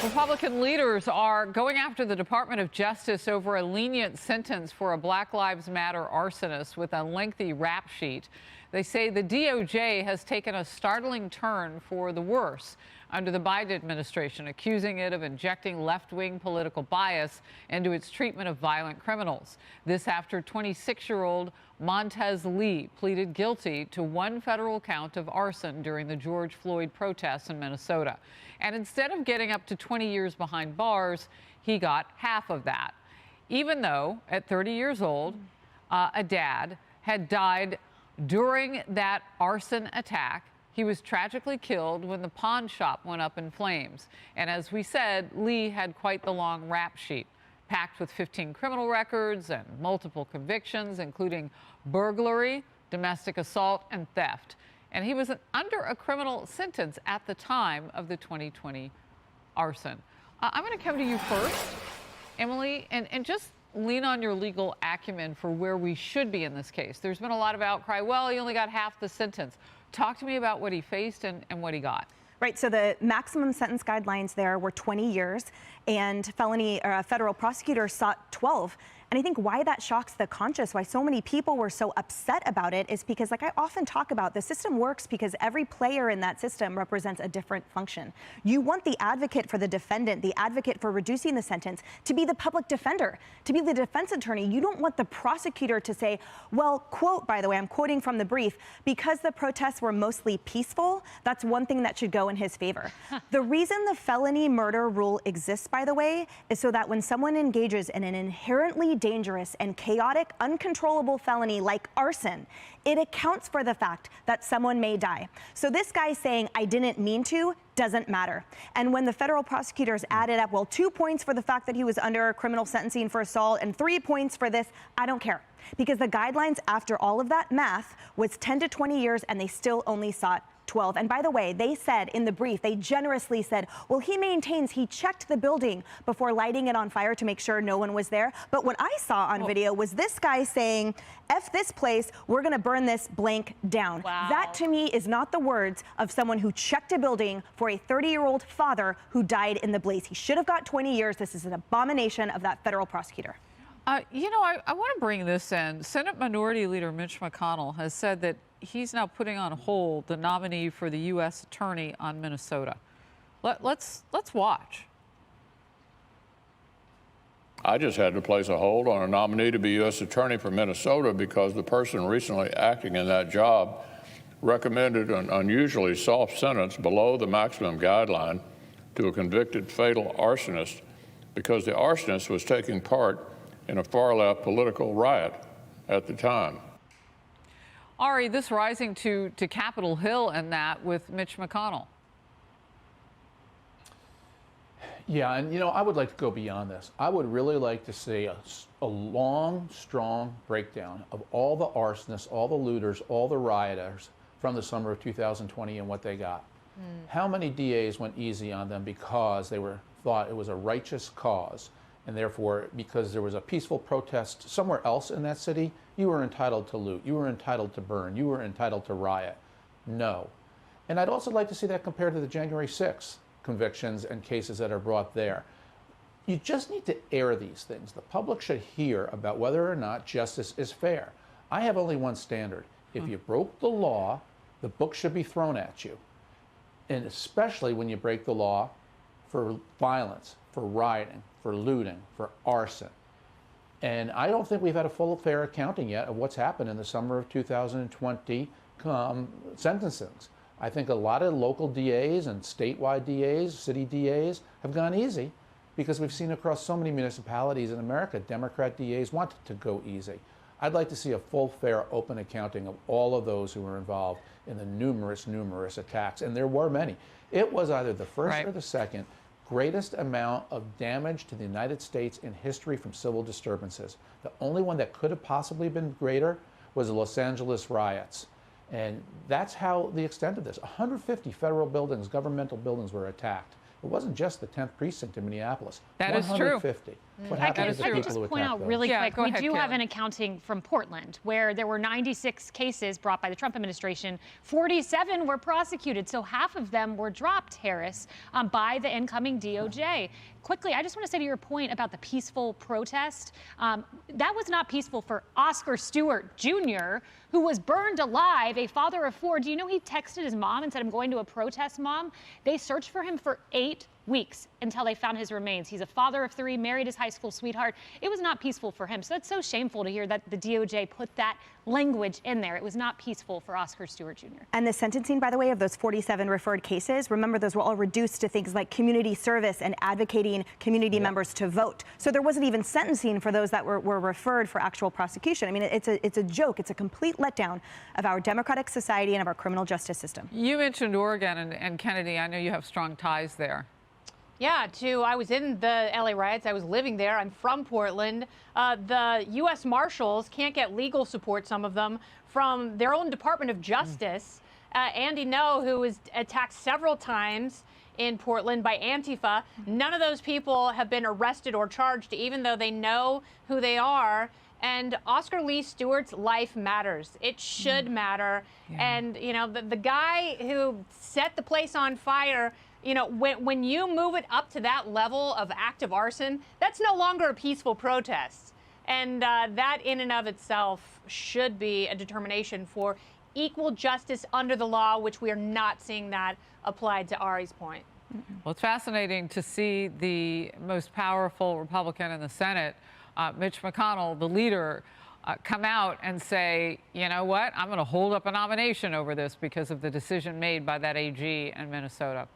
Republican leaders are going after the Department of Justice over a lenient sentence for a Black Lives Matter arsonist with a lengthy rap sheet. They say the DOJ has taken a startling turn for the worse under the Biden administration, accusing it of injecting left-wing political bias into its treatment of violent criminals. This after 26-year-old Montez Lee pleaded guilty to one federal count of arson during the George Floyd protests in Minnesota. And instead of getting up to 20 years behind bars, he got half of that, even though at 30 years old, a dad had died during that arson attack. He was tragically killed when the pawn shop went up in flames. And as we said, Lee had quite the long rap sheet, packed with 15 criminal records and multiple convictions, including burglary, domestic assault, and theft. And he was under a criminal sentence at the time of the 2020 arson. I'm going to come to you first, Emily, and just lean on your legal acumen for where we should be in this case. There's been a lot of outcry. Well, he only got half the sentence. Talk to me about what he faced and what he got. Right, so the maximum sentence guidelines there were 20 years, and federal prosecutors sought 12. And I think why that shocks the conscious, why so many people were so upset about it, is because, like I often talk about, the system works because every player in that system represents a different function. You want the advocate for the defendant, the advocate for reducing the sentence, to be the public defender, to be the defense attorney. You don't want the prosecutor to say, well, quote, by the way, I'm quoting from the brief, because the protests were mostly peaceful, that's one thing that should go in his favor. The reason the felony murder rule exists, by the way, is so that when someone engages in an inherently dangerous and chaotic, uncontrollable felony like arson, it accounts for the fact that someone may die. So this guy saying, I didn't mean to, doesn't matter. And when the federal prosecutors added up, well, 2 points for the fact that he was under criminal sentencing for assault and 3 points for this, I don't care. Because the guidelines after all of that math was 10 to 20 years, and they still only sought 12. And by the way, they said in the brief, they generously said, well, he maintains he checked the building before lighting it on fire to make sure no one was there. But what I saw on video was this guy saying, F this place, we're going to burn this blank down. Wow. That to me is not the words of someone who checked a building for a 30-year-old father who died in the blaze. He should have got 20 years. This is an abomination of that federal prosecutor. You know, I want to bring this in. Senate Minority Leader Mitch McConnell has said that he's now putting on hold the nominee for the U.S. Attorney on Minnesota. Let's watch. I just had to place a hold on a nominee to be U.S. Attorney for Minnesota because the person recently acting in that job recommended an unusually soft sentence below the maximum guideline to a convicted fatal arsonist because the arsonist was taking part in a far-left political riot at the time. Ari, this rising to Capitol Hill and that with Mitch McConnell. Yeah, and you know, I would like to go beyond this. I would really like to see a long, strong breakdown of all the arsonists, all the looters, all the rioters from the summer of 2020 and what they got. How many DAs went easy on them because they thought it was a righteous cause, and therefore, because there was a peaceful protest somewhere else in that city, you were entitled to loot, you were entitled to burn, you were entitled to riot? No. And I'd also like to see that compared to the January 6th convictions and cases that are brought there. You just need to air these things. The public should hear about whether or not justice is fair. I have only one standard. If you broke the law, the book should be thrown at you. And especially when you break the law for violence, for rioting, for looting, for arson. And I don't think we've had a full, fair accounting yet of what's happened in the summer of 2020 sentencings. I think a lot of local DAs and statewide DAs, city DAs, have gone easy because we've seen across so many municipalities in America, Democrat DAs want to go easy. I'd like to see a full, fair, open accounting of all of those who were involved in the numerous attacks, and there were many. It was either the first or the second greatest amount of damage to the United States in history from civil disturbances. The only one that could have possibly been greater was the Los Angeles riots. And that's how the extent of this. 150 federal buildings, governmental buildings were attacked. It wasn't just the 10th precinct in Minneapolis. That is true. 150. what I happens to can the just people who point attack out those? really Yeah, quick, go we ahead, do have Kayla. an accounting from Portland where there were 96 cases brought by the Trump administration. 47 were prosecuted, so half of them were dropped, Harris, by the incoming DOJ. Quickly, I just want to say to your point about the peaceful protest, that was not peaceful for Oscar Stewart Jr., who was burned alive, a father of 4. Do you know he texted his mom and said, "I'm going to a protest, Mom"? They searched for him for 8 weeks until they found his remains. He's a father of 3, married his high school sweetheart. It was not peaceful for him. So that's so shameful to hear that the DOJ put that language in there. It was not peaceful for Oscar Stewart Jr. And the sentencing, by the way, of those 47 referred cases, remember those were all reduced to things like community service and advocating community members to vote. So there wasn't even sentencing for those that were referred for actual prosecution. I mean, it's a joke. It's a complete letdown of our democratic society and of our criminal justice system. You mentioned Oregon, and Kennedy, I know you have strong ties there. Yeah, I was in the LA riots. I was living there. I'm from Portland. The U.S. Marshals can't get legal support, some of them, from their own Department of Justice. Andy Ngo, who was attacked several times in Portland by Antifa. None of those people have been arrested or charged, even though they know who they are. And Oscar Lee Stewart's life matters. It should matter. Yeah. And, you know, the guy who set the place on fire, you know, when you move it up to that level of active arson, that's no longer a peaceful protest. And that in and of itself should be a determination for equal justice under the law, which we are not seeing that applied to Ari's point. Well, it's fascinating to see the most powerful Republican in the Senate, Mitch McConnell, the leader, come out and say, you know what, I'm going to hold up a nomination over this because of the decision made by that AG in Minnesota.